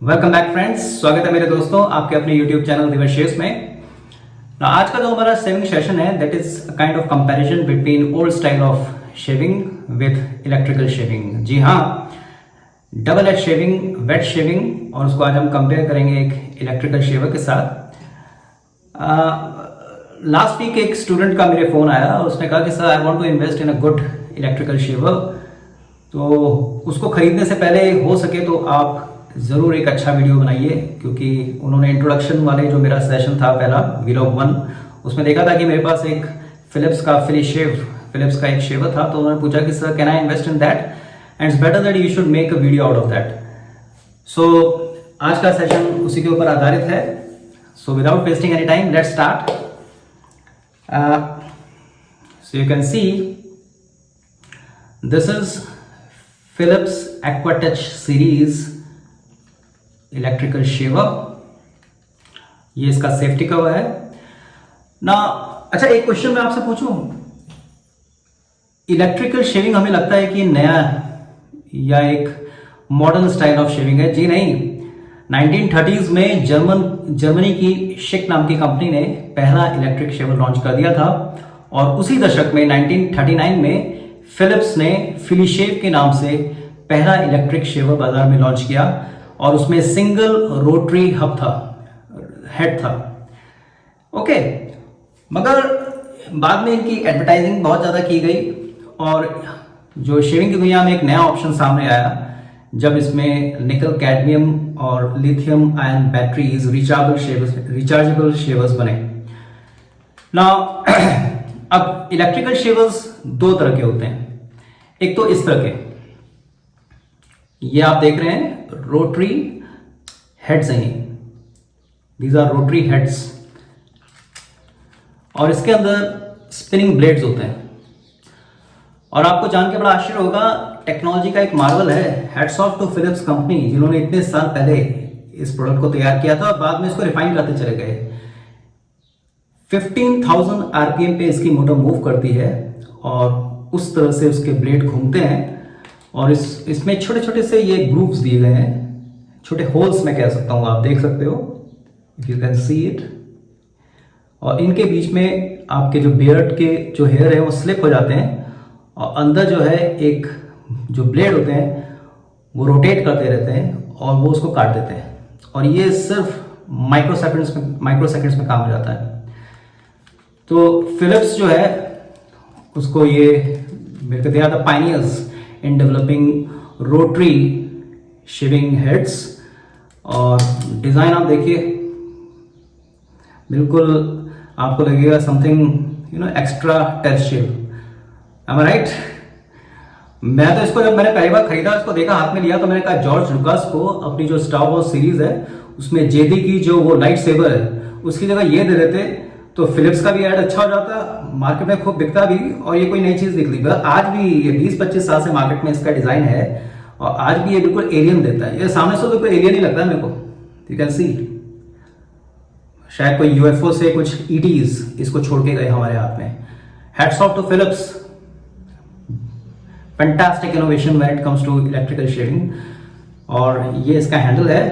Welcome back friends, स्वागत है मेरे दोस्तों आपके अपने YouTube चैनल दिवस शेयर्स में। आज का जो हमारा शेविंग सेशन है that is kind of comparison between old style of shaving with electrical shaving. जी हाँ, double edge shaving, wet shaving, और उसको आज हम कंपेयर करेंगे एक इलेक्ट्रिकल शेवर के साथ। लास्ट वीक एक स्टूडेंट का मेरे फोन आया और उसने कहा कि sir I want to invest in a good electrical shaver, तो उसको खरीदने से पहले हो सके तो आप ज़रूर एक अच्छा वीडियो बनाइए, क्योंकि उन्होंने इंट्रोडक्शन वाले जो मेरा सेशन था पहला व्लॉग 1 उसमें देखा था कि मेरे पास एक फिलिप्स का एक शेवर था। तो उन्होंने पूछा कि sir can I invest in that and it's better that you should make a video out of that. So आज का सेशन उसी के ऊपर आधारित है। So without wasting any time let's start. So you can see this is Philips AquaTouch series electrical shaver. ये इसका safety cover है ना। अच्छा, एक क्वेश्चन मैं आपसे पूछूं, इलेक्ट्रिकल शेविंग हमें लगता है कि नया या एक मॉडर्न स्टाइल ऑफ शेविंग है। जी नहीं, 1930s में जर्मनी की शिक नाम की कंपनी ने पहला इलेक्ट्रिक शेवर लॉन्च कर दिया था, और उसी दशक में 1939 में फिलिप्स ने फिलीशेव के नाम से पहला इलेक्ट्रिक शेवर बाजार में लॉन्च किया, और उसमें सिंगल रोटरी हेड था। ओके, मगर बाद में इनकी एडवर्टाइजिंग बहुत ज़्यादा की गई, और जो शेविंग की दुनिया में एक नया ऑप्शन सामने आया जब इसमें निकल कैडमियम और lithium ion batteries rechargeable shavers बने ना। अब इलेक्ट्रिकल शेवर्स दो तरह के होते हैं। एक तो इस तरह के, ये आप देख रहे हैं रोटरी हेड्स हैं, दीज आर रोटरी हेड्स, और इसके अंदर स्पिनिंग ब्लेड्स होते हैं। और आपको जान के बड़ा आश्चर्य होगा, टेक्नोलॉजी का एक मार्वल है। Hats off to Philips company, जिन्होंने इतने साल पहले इस प्रोडक्ट को तैयार किया था और बाद में इसको रिफाइन करते चले गए। 15,000 आरपीएम पे इसकी मोटर मूव करती है, और उस तरह से उसके ब्लेड घूमते हैं, और इसमें छोटे छोटे से ये ग्रूव्स दिए गए हैं, छोटे होल्स मैं कह सकता हूं, आप देख सकते हो, if you can see it. और इनके बीच में आपके जो बियर्ड के जो हेयर है वो स्लिप हो जाते हैं, और अंदर जो है एक जो ब्लेड होते हैं वो रोटेट करते रहते हैं और वो उसको काट देते हैं, और ये सिर्फ माइक्रोसेकंड्स में काम हो जाता है। तो फिलिप्स जो है उसको ये मेरे को दिया था pioneers in developing rotary shaving heads. और डिजाइन आप देखिए, बिल्कुल आपको लगेगा समथिंग एक्स्ट्रा टेरेस्ट्रियल। एम आई राइट? मैं तो इसको जब मैंने पहली बार खरीदा, इसको देखा, हाथ में लिया, तो मैंने कहा जॉर्ज लुकास को अपनी जो स्टार वॉर्स सीरीज है उसमें जेडी की जो वो लाइट सेबर है उसकी जगह ये दे देते तो फिलिप्स का भी ऐड अच्छा हो जाता, मार्केट में खूब बिकता भी, और ये कोई नई चीज निकली। आज भी ये 20-25 साल से मार्केट में इसका डिजाइन है, और आज भी ये बिल्कुल एलियन देता है। ये सामने से तो कोई एलियन ही लगता है मेरे को, यू कैन सी, शायद कोई यूएफओ से कुछ ईटीज इसको छोड़ के गए हमारे हाथ में। Hats off to Philips, fantastic innovation when it comes to electrical shaving. और ये इसका हैंडल है,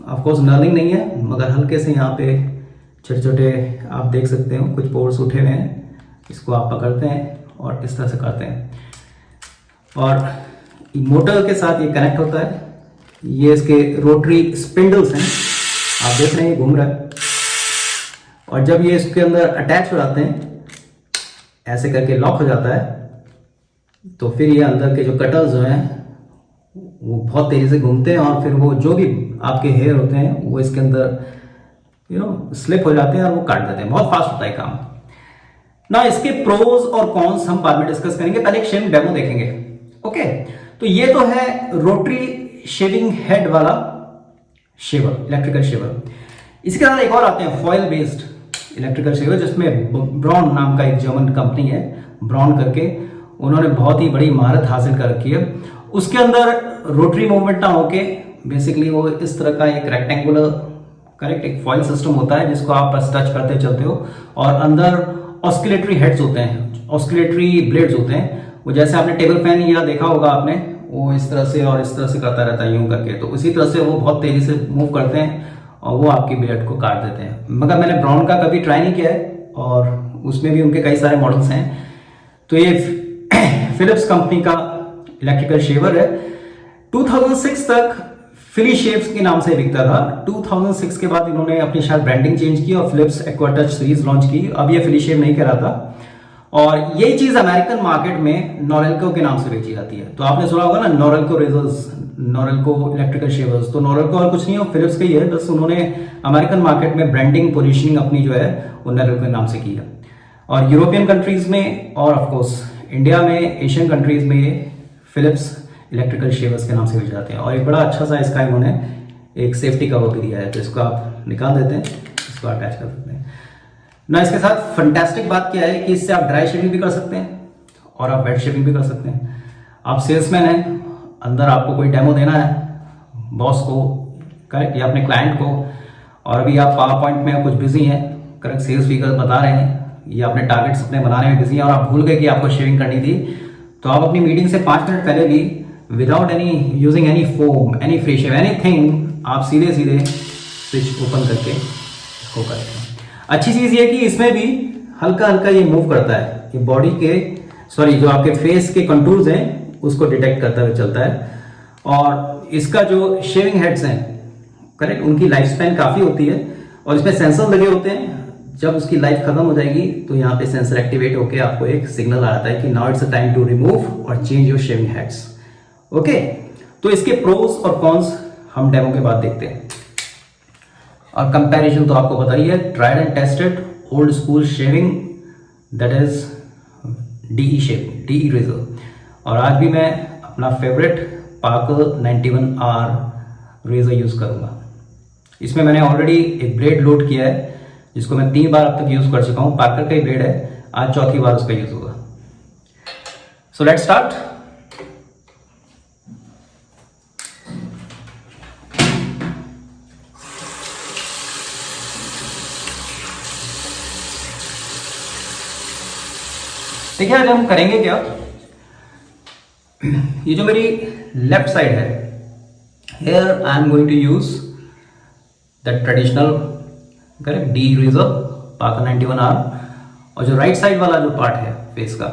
ऑफ कोर्स नर्लिंग नहीं है, मगर हल्के से यहाँ पे छोटे छोटे आप देख सकते हो कुछ पोर्स उठे हुए हैं, इसको आप पकड़ते हैं और इस तरह से करते हैं, और मोटर के साथ ये कनेक्ट होता है। ये इसके रोटरी स्पिंडल्स हैं, आप देख रहे हैं घूम रहा है, और जब ये इसके अंदर अटैच हो जाते हैं ऐसे करके लॉक हो जाता है, तो फिर ये अंदर के जो कटर्स जो हैं वो बहुत तेजी से घूमते हैं, और फिर वो जो भी आपके हेयर होते हैं वो इसके अंदर स्लिप हो जाते हैं और वो काट देते हैं। बहुत फास्ट होता है काम ना। इसके प्रोज और कॉन्स हम बाद में डिस्कस करेंगे, पहले एक शेविंग डेमो देखेंगे। ओके, तो ये तो है रोटरी शेविंग हेड वाला शेवर, इलेक्ट्रिकल शेवर। इसके साथ एक और आते हैं फॉयल बेस्ड इलेक्ट्रिकल शेवर, जिसमें ब्राउन नाम का एक जर्मन कंपनी है, ब्राउन करके, उन्होंने बहुत ही बड़ी महारत हासिल कर रखी है। उसके अंदर रोटरी मूवमेंट ना होके बेसिकली वो इस तरह का एक रेक्टेंगुलर एक फॉइल सिस्टम होता है जिसको आप बस टच करते चलते हो, और अंदर ऑस्किलेटरी हेड्स होते हैं, ऑस्किलेटरी ब्लेड्स होते हैं। वो जैसे आपने टेबल फैन या देखा होगा आपने, वो इस तरह से और इस तरह से करता रहता है यूं करके, तो उसी तरह से वो बहुत तेजी से मूव करते हैं और वो आपकी बियर्ड को काट देते हैं। मगर मैंने ब्राउन का कभी ट्राई नहीं किया है और उसमें भी उनके कई सारे मॉडल्स हैं। तो ये फिलिप्स कंपनी का इलेक्ट्रिकल शेवर है। 2006 तक फिली शेव्स के नाम से बिकता था। 2006 के बाद इन्होंने अपनी शायद ब्रांडिंग चेंज की और फिलिप्स एक्वाटच सीरीज लॉन्च की। अब ये फिली शेव नहीं कहलाता और यही चीज अमेरिकन मार्केट में नोरेल्को के नाम से बेची जाती है। तो आपने सुना होगा ना नोरेल्को रेजर्स, नोरेल्को इलेक्ट्रिकल शेवर्स। तो नोरेल्को और कुछ नहीं है, फिलिप्स का ही है, बस उन्होंने अमेरिकन मार्केट में ब्रांडिंग पोजीशनिंग अपनी जो है वो नोरेल्को के नाम से की है। और यूरोपियन कंट्रीज में और ऑफकोर्स इंडिया में, एशियन कंट्रीज में फिलिप्स इलेक्ट्रिकल शेवर्स के नाम से बेचे जाते हैं। और एक बड़ा अच्छा सा इसका इन्होंने एक सेफ्टी कवर भी दिया है, तो इसको आप निकाल देते हैं, इसको अटैच कर देते हैं ना। इसके साथ फंटास्टिक बात क्या है कि इससे आप ड्राई शेविंग भी कर सकते हैं और आप वेट शेविंग भी कर सकते हैं। आप सेल्समैन हैं, अंदर आपको कोई डेमो देना है बॉस को, करेक्ट, या अपने क्लाइंट को, और अभी आप पावर पॉइंट में कुछ बिजी हैं, करेक्ट, सेल्स फिगर बता रहे हैं या अपने टारगेट्स अपने बनाने में बिजी हैं और आप भूल गए कि आपको शेविंग करनी थी, तो आप अपनी मीटिंग से 5 मिनट पहले भी without any using any foam, any free shave, anything, आप सीधे सीधे स्विच ओपन करके इसको करते हैं। अच्छी चीज ये कि इसमें भी हल्का हल्का ये मूव करता है, ये बॉडी के जो आपके फेस के कंटूर्स हैं उसको डिटेक्ट करता हुए चलता है। और इसका जो शेविंग हेड्स हैं, करेक्ट, उनकी लाइफ स्पैन काफी होती है और इसमें सेंसर लगे होते हैं। जब उसकी लाइफ खत्म हो जाएगी तो यहाँ पे सेंसर एक्टिवेट होकर आपको एक सिग्नल आता है कि now it's a time to remove or change your shaving heads. Okay, तो इसके प्रोस और कॉन्स हम डेमो के बाद देखते हैं। और कंपैरिजन तो आपको पता ही है, tried and tested old school shaving, that is DE shaving, DE razor. और आज भी मैं अपना favourite Parker 91R razor use करूंगा। इसमें मैंने ऑलरेडी एक ब्लेड लोड किया है जिसको मैं 3 बार अब तक यूज कर चुका हूं। पार्कर का ही ब्लेड है, आज चौथी बार उसका यूज होगा। So let's start. देखिए आज हम करेंगे क्या, ये जो मेरी लेफ्ट साइड है, here I am going to use the traditional, correct, D razor Parker 91R। और जो राइट साइड वाला जो पार्ट है फेस का,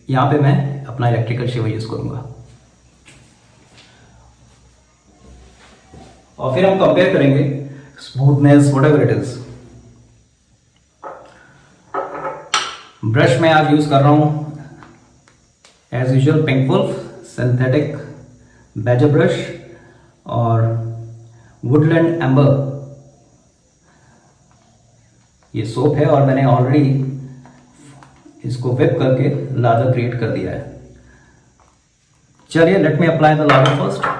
यहां पे मैं अपना इलेक्ट्रिकल शेवर यूज करूंगा। और फिर हम कंपेयर करेंगे smoothness, whatever it is. Brush मैं आज यूज कर रहा हूं as usual pink wolf synthetic badger brush और वुडलैंड एम्बर, ये सोप है और मैंने ऑलरेडी इसको विप करके लादर क्रिएट कर दिया है। चलिए let me apply the lather first.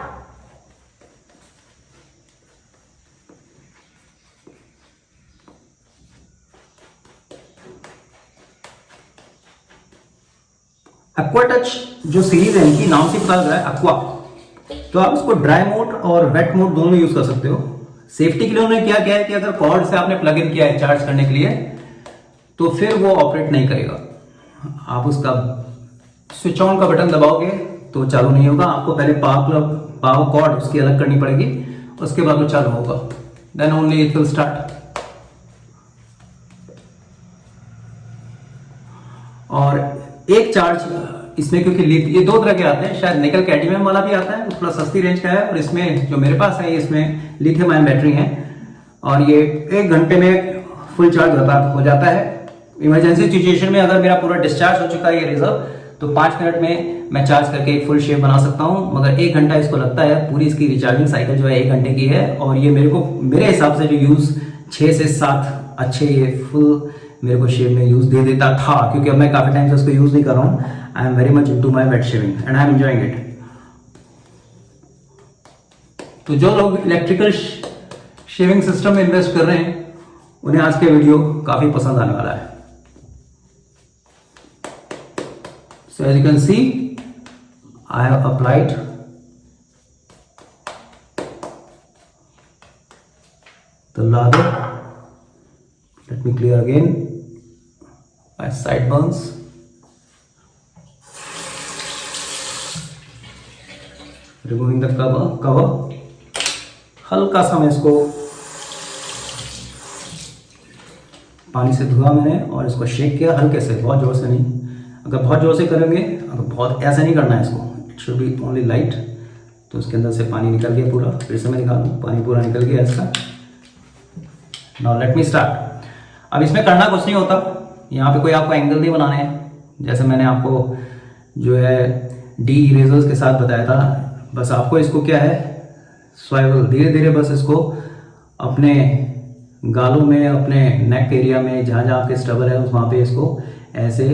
Aqua touch जो सीरीज है, इनकी नाम से पता लग रहा है एक्वा, तो आप इसको ड्राई मोड और वेट मोड दोनों यूज कर सकते हो। सेफ्टी के लिए उन्होंने क्या किया है कि अगर कॉर्ड से आपने प्लग इन किया है चार्ज करने के लिए तो फिर वो ऑपरेट नहीं करेगा। आप उसका स्विच ऑन का बटन दबाओगे तो चालू नहीं होगा, आपको पहले पावर कॉर्ड उसकी अलग करनी पड़ेगी, उसके बाद वो चालू होगा, then only it will start. और एक चार्ज इसमें, क्योंकि ये 2 तरह के आते हैं, शायद निकल कैडमियम वाला भी आता है, वो थोड़ा सस्ती रेंज का है, और इसमें जो मेरे पास है इसमें लिथियम आयन बैटरी है और ये 1 घंटे में फुल चार्ज हो जाता है। इमरजेंसी सिचुएशन में अगर मेरा पूरा डिस्चार्ज हो चुका है ये रिजर्व, तो 5 मिनट में मैं चार्ज करके एक फुल शेव बना सकता हूं, मगर 1 घंटा इसको लगता है। पूरी इसकी रिचार्जिंग साइकिल जो है 1 घंटे की है और ये मेरे हिसाब से जो यूज 6 से 7 अच्छे ये फुल मेरे को शेव में यूज दे देता था, क्योंकि अब मैं काफी टाइम से उसको यूज नहीं कर रहा हूं। I am very much into my wet shaving and I am enjoying it. तो जो लोग इलेक्ट्रिकल शेविंग सिस्टम में इन्वेस्ट कर रहे हैं उन्हें आज के वीडियो काफी पसंद आने वाला है। So as you can see, I have applied the lather. Let me clear again my sideburns. Removing the cover. हल्का सा मैं इसको पानी से धोया मैंने और इसको शेक किया हल्के से, बहुत ज़ोर से नहीं। अगर बहुत ज़ोर से करेंगे, अगर बहुत ऐसा नहीं करना है इसको, it should B only light. तो इसके अंदर से पानी निकल गया पूरा, फिर से मैं निकालूँ, पानी पूरा निकल गया इसका। Now let me start. अब इसमें करना कुछ नहीं होता, यहाँ पे कोई आपको एंगल नहीं बनाने हैं, जैसे मैंने आपको जो है डी इरेजर्स के साथ बताया था। बस आपको इसको क्या है, स्वाइवल धीरे धीरे बस इसको अपने गालों में, अपने नेक एरिया में, जहाँ जहाँ आपके स्टबल है वहाँ पे इसको ऐसे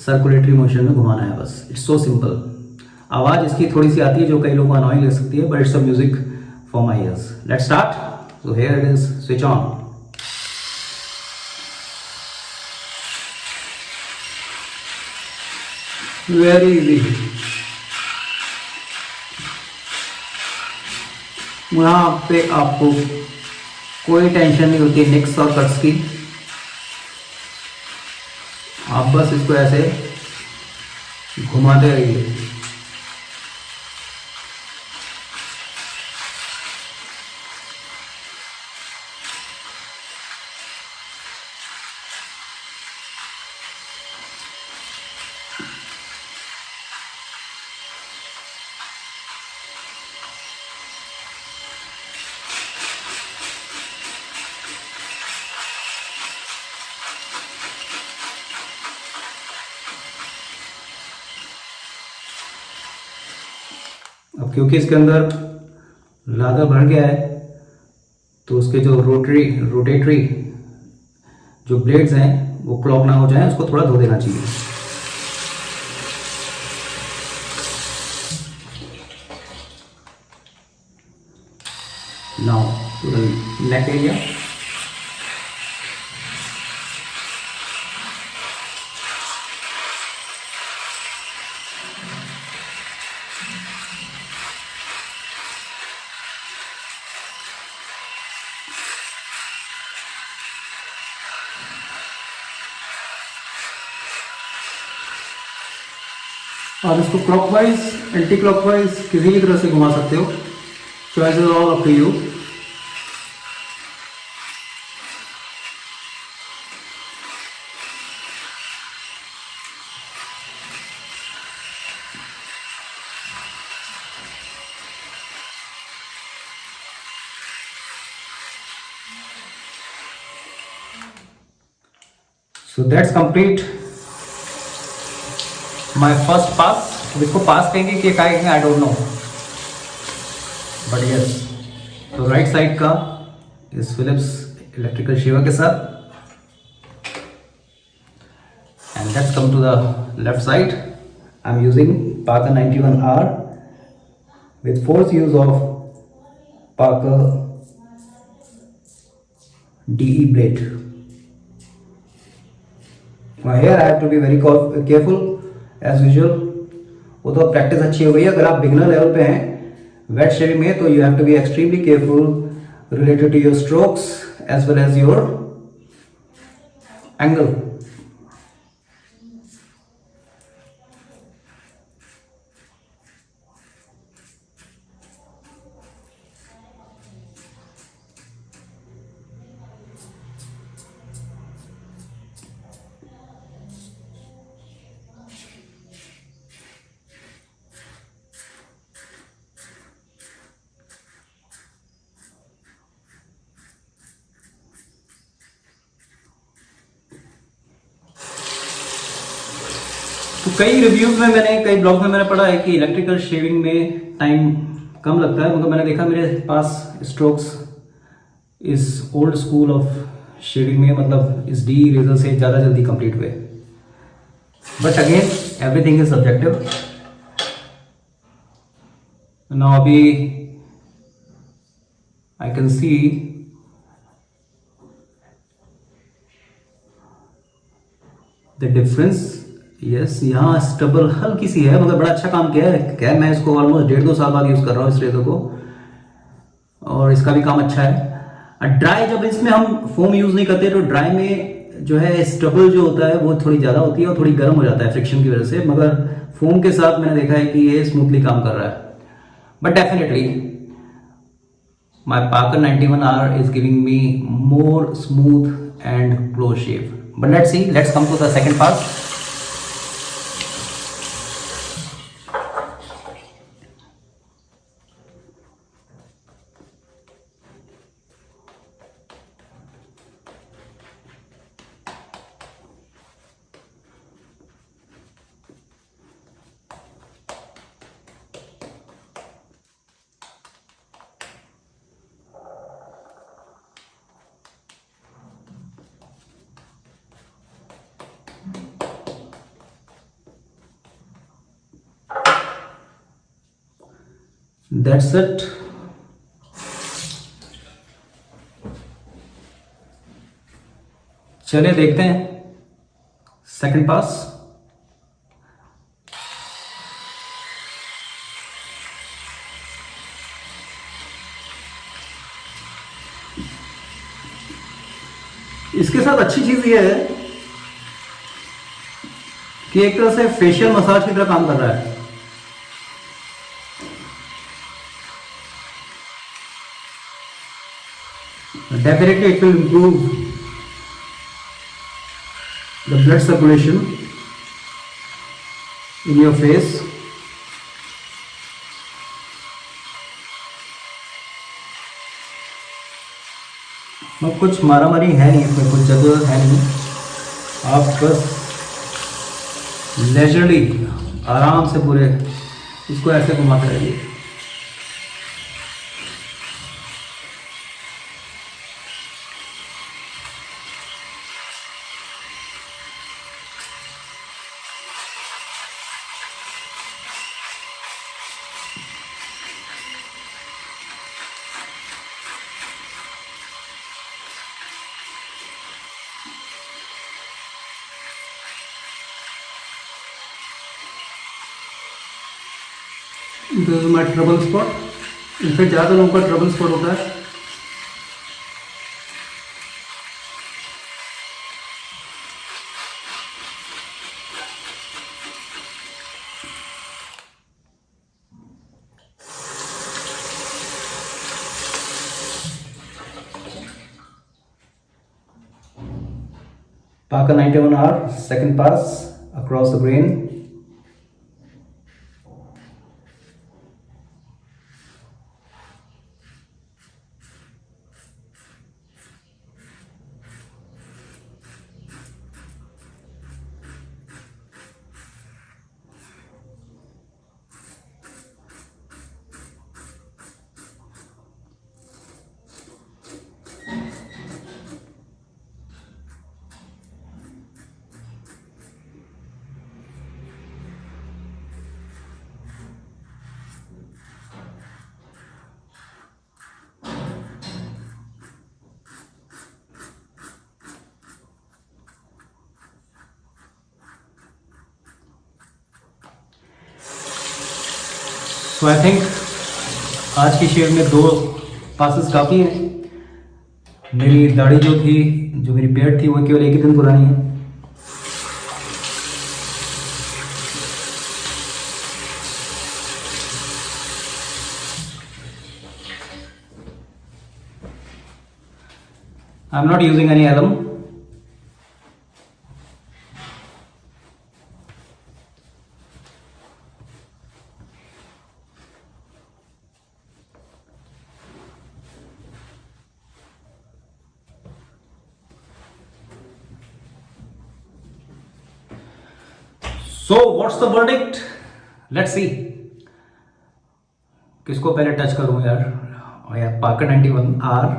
सर्कुलेटरी मोशन में घुमाना है बस। It's so simple. आवाज़ इसकी थोड़ी सी आती है जो कई लोगों को अनॉइंग लग सकती है, but it's a music for my years. Let's start. So here it is, switch on. Very easy. यहाँ पे आपको कोई टेंशन नहीं होती निक्स और कट्स की। आप बस इसको ऐसे घुमाते रहिए। अब क्योंकि इसके अंदर लादा भर गया है, तो उसके जो रोटेटरी जो ब्लेड्स हैं वो क्लॉग ना हो जाए, उसको थोड़ा धो देना चाहिए। Now to the neck area. आप इसको क्लॉकवाइज, एंटी क्लॉकवाइज किसी भी तरह से घुमा सकते हो। Choice is all up to you. So that's complete my first pass. अब इसको पास कहेंगे कि क्या कहेंगे, I don't know, but yes. तो राइट साइड का इस फिलिप्स इलेक्ट्रिकल शेवर के साथ, and let's come to the left side. I am using Parker 91R with force use of Parker DE blade. Here I have to be very careful as usual। वो तो practice अच्छी हो गई है। अगर आप बिगनर लेवल पे हैं वेट शेविंग में, तो you have to be extremely careful related to your strokes as well as your angle. तो कई रिव्यूज में मैंने, कई ब्लॉग में मैंने पढ़ा है कि इलेक्ट्रिकल शेविंग में टाइम कम लगता है, मगर मैंने देखा मेरे पास स्ट्रोक्स इस ओल्ड स्कूल ऑफ शेविंग में, मतलब इस डी रेजर से ज़्यादा जल्दी कंप्लीट हुए। But again everything is subjective. Now अभी I can see the difference. Yes, यहाँ स्टबल हल्की सी है, मगर बड़ा अच्छा काम किया है। क्या मैं इसको ऑलमोस्ट 1.5-2 साल बाद यूज़ कर रहा हूँ इस रेजर को, और इसका भी काम अच्छा है। ड्राई, जब इसमें हम फोम यूज़ नहीं करते तो ड्राई में जो है स्टबल जो होता है वो थोड़ी ज़्यादा होती है और थोड़ी गर्म हो जाता है फ्रिक्शन की वजह से, मगर फोम के साथ मैंने देखा है कि ये स्मूथली काम कर रहा है। but definitely my Parker 91R is giving me more smooth and close shave. But let's see, let's come to the second part. That's it. चलिए देखते हैं सेकंड पास. इसके साथ अच्छी चीज ये है कि एक तरह से फेशियल मसाज की तरह काम कर रहा है. Definitely it will improve the blood circulation in your face. कुछ मारामारी है नहीं इसमें, कुछ जगह है नहीं. आप बस लेजरली आराम से पूरे इसको ऐसे घुमाते रहिए. This is my trouble spot. In fact ज़्यादा लोगों का ट्रबल स्पॉट होता है. Parker 91R, second pass across the grain. तो आई थिंक आज की शेव में 2 पासेस काफ़ी हैं. मेरी दाढ़ी जो थी, जो मेरी बियर्ड थी, वो केवल 1 ही दिन पुरानी है. I am not using any alum. So what's the verdict? Let's see. किसको पहले टच करूं यार? और यार Parker 91R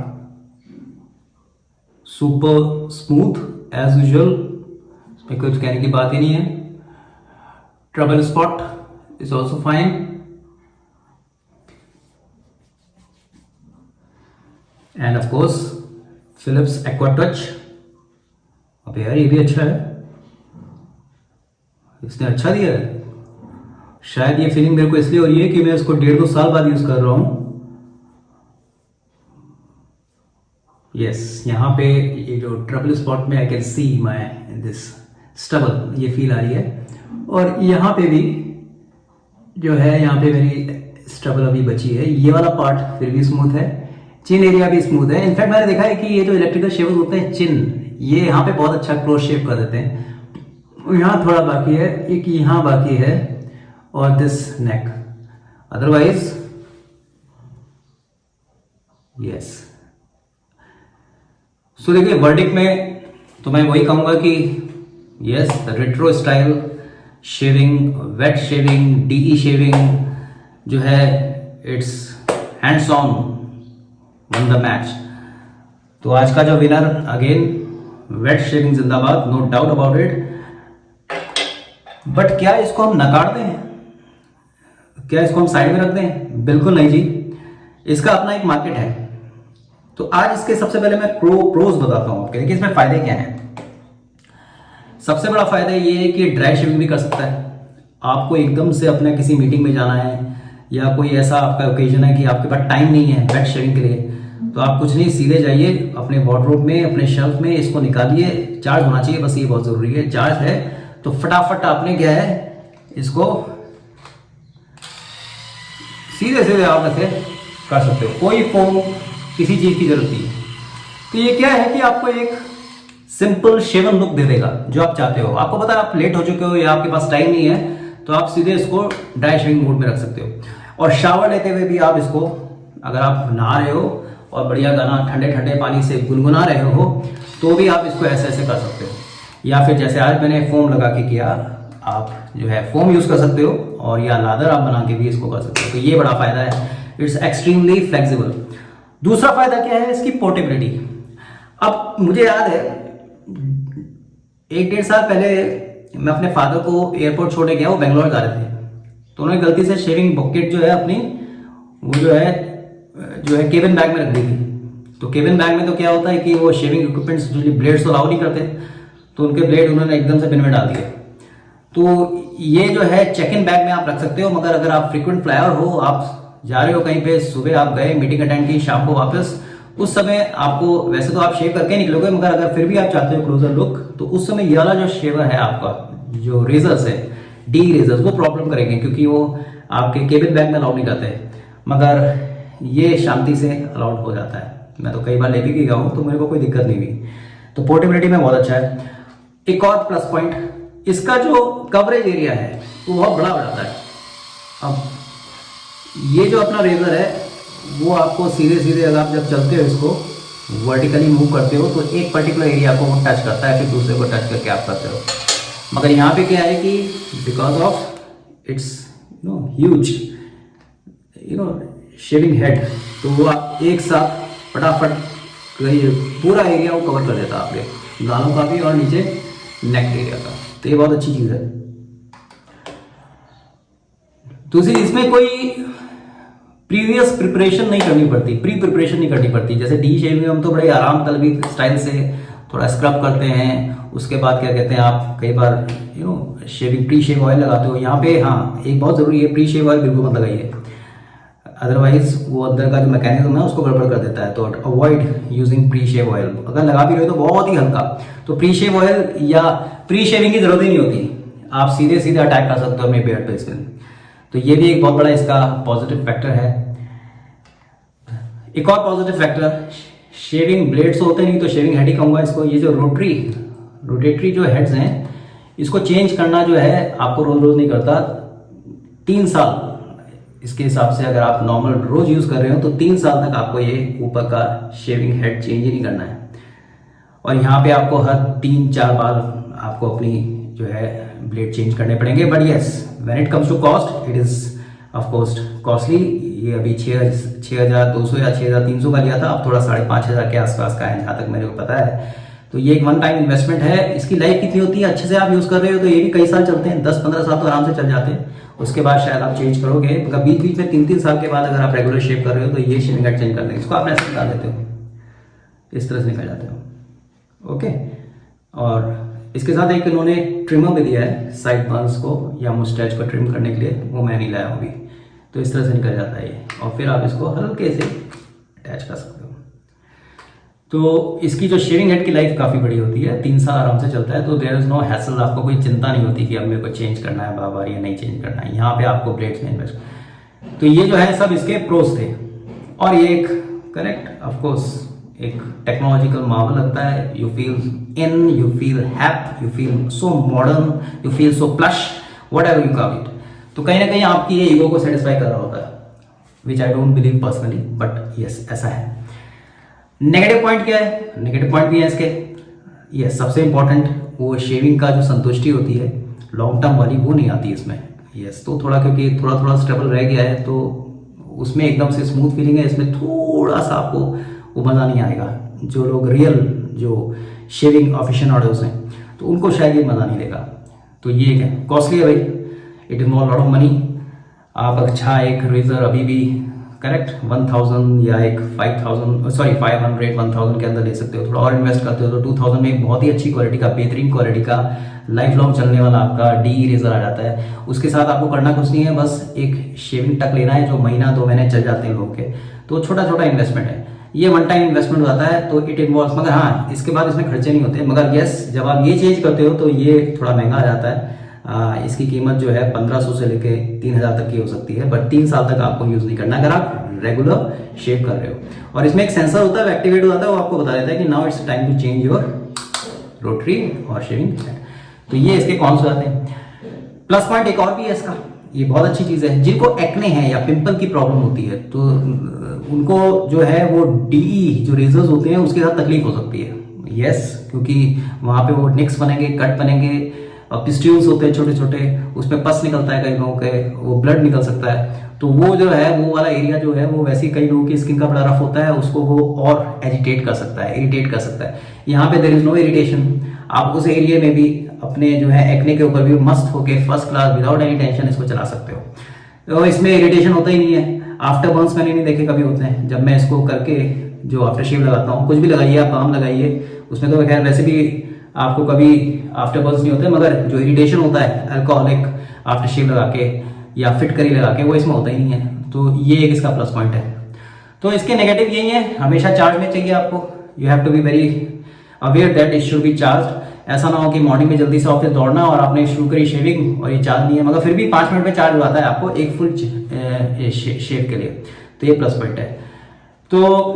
super smooth as usual, इसमें कुछ कहने की बात ही नहीं है. Trouble spot is also fine. And of course Philips Aqua Touch. अब यार ये भी अच्छा है, इसने अच्छा दिया है. शायद ये फीलिंग मेरे को इसलिए हो रही है कि मैं इसको 1.5-2 साल बाद यूज कर रहा हूं. यस, यहाँ पे ये जो ट्रबल स्पॉट में आई can C my this stubble, ये फील आ रही है. और यहाँ पे भी जो है, यहाँ पे मेरी स्ट्रबल अभी बची है। ये वाला पार्ट फिर भी स्मूथ है, चिन एरिया भी स्मूथ है। इनफैक्ट मैंने देखा है कि ये जो इलेक्ट्रिकल शेवर्स होते हैं चिन, ये यहाँ पे बहुत अच्छा क्लोज शेव कर देते हैं। यहाँ थोड़ा बाकी है, एक यहाँ बाकी है और this neck, otherwise yes. So देखिए वर्डिक्ट में तो मैं वही कहूंगा कि yes, retro style shaving, wet shaving, DE shaving जो है it's hands on one the match. तो आज का जो विनर अगेन वेट शेविंग जिंदाबाद, no doubt about it. But क्या इसको हम नकार दें, क्या इसको हम साइड में रख दें? बिल्कुल नहीं जी, इसका अपना एक मार्केट है। तो आज इसके सबसे पहले मैं प्रोज बताता हूं आपके, देखिए इसमें फायदे क्या हैं। सबसे बड़ा फायदा ये है कि ड्राई शेविंग भी कर सकता है। आपको एकदम से अपने किसी मीटिंग में जाना है या कोई ऐसा आपका ओकेजन है कि आपके पास टाइम नहीं है वेट शेविंग के लिए, तो आप कुछ नहीं, सीधे जाइए अपने वार्डरोब में, अपने शेल्फ में, इसको निकालिए। चार्ज होना चाहिए, बस ये बहुत जरूरी है। चार्ज है तो फटाफट आपने क्या है, इसको सीधे सीधे आप ऐसे कर सकते हो, कोई फोम किसी चीज की जरूरत नहीं है। तो ये क्या है कि आपको एक सिंपल शेवन लुक दे देगा जो आप चाहते हो। आपको पता है आप लेट हो चुके हो या आपके पास टाइम नहीं है, तो आप सीधे इसको ड्राई शेविंग मोड में रख सकते हो। और शावर लेते हुए भी आप इसको, अगर आप नहा रहे हो और बढ़िया गाना ठंडे ठंडे पानी से गुनगुना रहे हो, तो भी आप इसको ऐसे ऐसे कर सकते हो। या फिर जैसे आज मैंने फोम लगा के किया, आप जो है फोम यूज कर सकते हो, और या लादर आप बना के भी इसको कर सकते हो। तो ये बड़ा फायदा है, इट्स एक्सट्रीमली फ्लेक्सिबल। दूसरा फायदा क्या है, इसकी पोर्टेबिलिटी। अब मुझे याद है 1-1.5 साल पहले मैं अपने फादर को एयरपोर्ट छोड़ने गया, वो बेंगलोर जा रहे थे, तो उन्होंने गलती से शेविंग बकेट जो है अपनी, वो जो है केबिन बैग में रख दी थी। तो केबिन बैग में तो क्या होता है कि वो शेविंग इक्विपमेंट्स ब्लेड्स तो अलाउ नहीं करते, तो उनके ब्लेड उन्होंने एकदम से बिन में डाल दिए। तो ये जो है चेक इन बैग में आप रख सकते हो, मगर अगर आप फ्रीक्वेंट फ्लायर हो, आप जा रहे हो कहीं पे, सुबह आप गए मीटिंग अटेंड की, शाम को वापस, उस समय आपको, वैसे तो आप शेव करके निकलोगे, मगर अगर फिर भी आप चाहते हो क्लोजर लुक, तो उस समय ये वाला जो शेवर है आपका, जो रेजर्स है, डी रेजर्स, वो प्रॉब्लम करेंगे क्योंकि वो आपके केबिन बैग में अलाउ नहीं करते, मगर ये शांति से अलाउड हो जाता है। मैं तो कई बार ले भी गया हूँ, तो मेरे को कोई दिक्कत नहीं हुई। तो पोर्टेबिलिटी में बहुत अच्छा है। एक और प्लस पॉइंट, इसका जो कवरेज एरिया है वो बहुत बड़ा हो जाता है। अब ये जो अपना रेजर है, वो आपको सीधे सीधे अगर आप जब चलते हो, इसको वर्टिकली मूव करते हो, तो एक पर्टिकुलर एरिया को वो टच करता है, फिर दूसरे को टच करके आप करते हो। मगर यहाँ पे क्या है कि because of its huge shaving head, तो वो आप एक साथ फटाफट पूरा एरिया वो कवर कर देता है आपके गालों का भी और नीचे नेक एरिया का। तो ये बहुत अच्छी चीज़ है। दूसरी, इसमें कोई प्रीवियस प्रिपरेशन नहीं करनी पड़ती, प्री प्रिपरेशन नहीं करनी पड़ती। जैसे डी शेव में हम तो बड़े आराम तलबी स्टाइल से थोड़ा स्क्रब करते हैं, उसके बाद क्या कहते हैं, आप कई बार शेविंग प्री शेव ऑयल लगाते हो। यहाँ पे हाँ, एक बहुत ज़रूरी है, प्री शेव ऑयल बिल्कुल मत लगाइए, अदरवाइज वो अंदर का जो मैकेनिज्म है उसको गड़बड़ कर देता है। तो अवॉइड यूजिंग प्री शेव ऑयल। अगर लगा भी रहे हो तो बहुत ही हल्का। तो प्री शेव ऑयल या प्री शेविंग की जरूरत ही नहीं होती, आप सीधे सीधे अटैक कर सकते हो अपने बियर्ड पे स्किन। तो ये भी एक बहुत बड़ा इसका पॉजिटिव फैक्टर है। एक और पॉजिटिव फैक्टर, शेविंग ब्लेड्स होते नहीं तो शेविंग हेड ही कहूँगा इसको। ये जो रोटेटरी जो हेड्स हैं, इसको चेंज करना जो है आपको रोज रोज नहीं करता। 3 साल इसके हिसाब से, अगर आप नॉर्मल रोज यूज कर रहे हो तो 3 साल तक आपको ये ऊपर का शेविंग हेड चेंज ही नहीं करना है। और यहाँ पे आपको हर 3-4 बार आपको अपनी जो है ब्लेड चेंज करने पड़ेंगे। But yes, when it comes to cost, it is of course costly. ये अभी 6,200 या 6,300 का लिया था, अब थोड़ा 5,500 के आसपास का है जहाँ तक मेरे को पता है। तो ये एक वन टाइम इन्वेस्टमेंट है। इसकी लाइफ कितनी होती है, अच्छे से आप यूज कर रहे हो तो ये भी कई साल चलते हैं, 10-15 साल तो आराम से चल जाते हैं। उसके बाद शायद आप चेंज करोगे, मगर बीच बीच में 3-3 साल के बाद अगर आप रेगुलर शेव कर रहे हो तो ये शेविंग हेड चेंज कर देंगे। इसको आप ऐसे निकाल देते हो, इस तरह से निकल जाते हो। ओके, और इसके साथ एक इन्होंने ट्रिमर भी दिया है साइड बर्न्स को या मुस्टैच को ट्रिम करने के लिए, वो मैं नहीं लाया हूँ अभी। तो इस तरह से निकल जाता है ये, और फिर आप इसको हल्के से अटैच कर सकते हो। तो इसकी जो शेविंग हेड की लाइफ काफ़ी बड़ी होती है, 3 साल आराम से चलता है। तो देयर इज नो हैसल, आपको कोई चिंता नहीं होती कि अब मेरे को चेंज करना है बार बार या नहीं चेंज करना है। यहाँ पे आपको ब्लेड्स में इन्वेस्ट तो ये जो है सब इसके प्रोज थे। और ये एक करेक्ट ऑफ कोर्स एक टेक्नोलॉजिकल मार्वल लगता है। You feel in, you feel hep, you feel so modern, you feel so plush, whatever you call it. तो कहीं ना कहीं आपकी ये ईगो को सेटिस्फाई कर रहा होता है, which I don't believe personally, but yes ऐसा है। नेगेटिव पॉइंट क्या है? नेगेटिव पॉइंट भी है इसके। यस, सबसे इंपॉर्टेंट वो शेविंग का जो संतुष्टि होती है लॉन्ग टर्म वाली, वो नहीं आती इसमें। यस, तो थोड़ा क्योंकि थोड़ा थोड़ा स्टेबल रह गया है, तो उसमें एकदम से स्मूथ फीलिंग है, इसमें थोड़ा सा आपको वो मज़ा नहीं आएगा। जो लोग रियल जो शेविंग ऑफिशिएंट्स हैं तो उनको शायद ये मज़ा नहीं लेगा। तो ये क्या कॉस्टली है भाई, it involve lot of money. आप अच्छा एक रेजर अभी भी करेक्ट 1000 या एक 500 1000 के अंदर ले सकते हो। थोड़ा और इन्वेस्ट करते हो तो 2000 में एक बहुत ही अच्छी क्वालिटी का, बेहतरीन क्वालिटी का, लाइफ लॉन्ग चलने वाला आपका डी रेजर आ जाता है। उसके साथ आपको करना कुछ नहीं है, बस एक शेविंग टक लेना है जो महीना 2 महीने चल जाते हैं लोग के। तो छोटा छोटा इन्वेस्टमेंट है, ये वन टाइम इन्वेस्टमेंट होता है, तो इट इन्वॉल्व, मगर हाँ इसके बाद इसमें खर्चे नहीं होते। मगर यस, जब आप ये चेंज करते हो तो ये थोड़ा महंगा आ जाता है। इसकी कीमत जो है 1500 से लेके 3000 तक की हो सकती है, बट 3 साल तक आपको यूज नहीं करना अगर आप रेगुलर शेव कर रहे हो। और इसमें एक सेंसर होता है, एक्टिवेट हो जाता है, वो आपको बता देता है कि now it's time to change your rotary और शेविंग। तो ये इसके कौन से आते हैं। प्लस पॉइंट एक और भी है इसका, ये बहुत अच्छी चीज है। जिनको एक्ने है या पिंपल की प्रॉब्लम होती है तो उनको जो है वो डी जो रेजर्स होते हैं उसके साथ तकलीफ हो सकती है। यस, क्योंकि वहां पे वो निक्स बनेंगे, कट बनेंगे, पिस्ट्यूल्स होते हैं छोटे छोटे, उसमें पस निकलता है, कई लोगों के वो ब्लड निकल सकता है। तो वो जो है वो वाला एरिया जो है वो वैसे कई लोगों की स्किन का बड़ा रफ होता है, उसको वो और एजिटेट कर सकता है, इरिटेट कर सकता है। यहाँ पे देयर इज नो इरिटेशन। आप उस एरिया में भी अपने जो है एक्ने के ऊपर भी मस्त होके first class without any tension इसको चला सकते हो। तो इसमें इरिटेशन होता ही नहीं है। आफ्टर बर्न्स मैंने नहीं देखे कभी होते हैं। जब मैं इसको करके जो आफ्टर शेव लगाता हूँ, कुछ भी लगाइए आप, बाम लगाइए, उसमें तो खैर वैसे भी आपको कभी आफ्टर बर्न्स नहीं होते, मगर जो इरिटेशन होता है अल्कोहलिक आफ्टर शेव लगा के या फिटकरी लगा के, वो इसमें होता ही नहीं है। तो ये एक इसका प्लस पॉइंट है। तो इसके नेगेटिव यही है, हमेशा चार्ज में चाहिए आपको। You have to be very aware that it should be charge. ऐसा ना हो कि मॉर्निंग में जल्दी से ऑफिस दौड़ना और आपने शुरू करी शेविंग और ये चार्ज नहीं है, मगर फिर भी 5 मिनट में चार्ज हो जाता है आपको एक फुल शेव के लिए। तो ये प्लस पॉइंट है। तो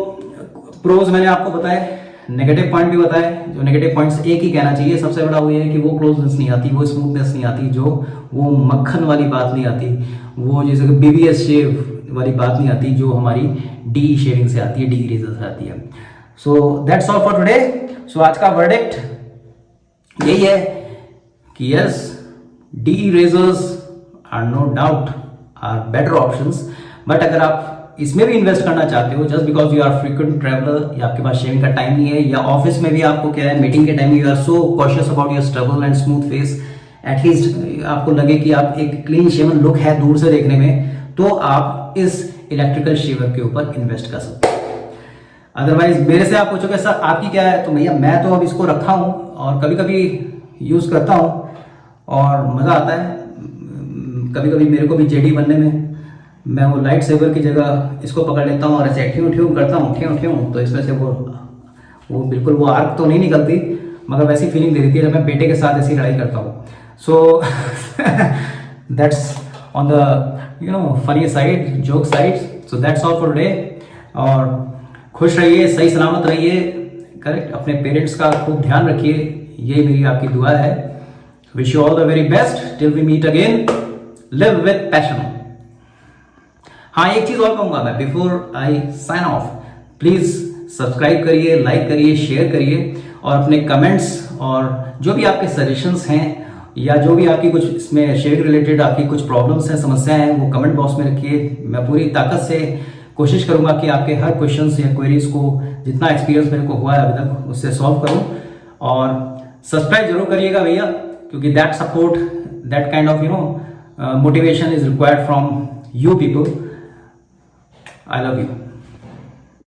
प्रोज मैंने आपको बताए, नेगेटिव पॉइंट भी बताए। जो नेगेटिव पॉइंट्स एक ही कहना चाहिए, सबसे बड़ा वो ये है कि वो क्लोजनेस नहीं आती, वो स्मूथनेस नहीं आती, जो वो मक्खन वाली बात नहीं आती, वो जैसे कि बीबीएस शेव वाली बात नहीं आती जो हमारी डी शेविंग से आती है, डी रेजर से आती है। So that's all for today. So आज का वर्डिक्ट यही है कि yes, D razors are no doubt are better options, but अगर आप इसमें भी इन्वेस्ट करना चाहते हो just because you are frequent traveller या आपके पास शेविंग का टाइम नहीं है, या ऑफिस में भी आपको क्या है मीटिंग के time you are so cautious about your stubble and smooth face, at least आपको लगे कि आप एक क्लीन शेवन लुक है दूर से देखने में, तो आप इस इलेक्ट्रिकल शेवर के ऊपर इन्वेस्ट कर सकते हो। अदरवाइज मेरे से आप पूछोगे सर आपकी क्या है, तो भैया मैं तो अब इसको रखा हूं और कभी कभी यूज करता हूं और मजा आता है। कभी कभी मेरे को भी जेडी बनने में मैं वो लाइट सेवर की जगह इसको पकड़ लेता हूँ और ऐसे ठ्यूं ठ्यूं करता हूँ, ठ्यूं ठ्यूं, तो इसमें से वो बिल्कुल वो आर्क तो नहीं निकलती, मगर वैसी फीलिंग दे देती है जब मैं बेटे के साथ ऐसी लड़ाई करता हूँ। So that's on the funny side, joke side. So that's all for today. और खुश रहिए, सही सलामत रहिए, करेक्ट, अपने पेरेंट्स का खूब ध्यान रखिए, ये मेरी आपकी दुआ है। Wish you all the very best till we meet again. Live with passion. हाँ, एक चीज और कहूंगा मैं before I sign off, please subscribe करिए, लाइक करिए, शेयर करिए, और अपने कमेंट्स और जो भी आपके सजेशंस हैं या जो भी आपकी कुछ इसमें शेयर रिलेटेड आपकी कुछ प्रॉब्लम्स हैं, समस्याएं हैं, वो कमेंट बॉक्स में रखिए। मैं पूरी ताकत से कोशिश करूंगा कि आपके हर क्वेश्चंस या क्वेरीज को, जितना एक्सपीरियंस मेरे को हुआ है अभी तक, उससे सॉल्व करूं। और सब्सक्राइब जरूर करिएगा भैया, क्योंकि that support, that kind of motivation is required from you people. I love you.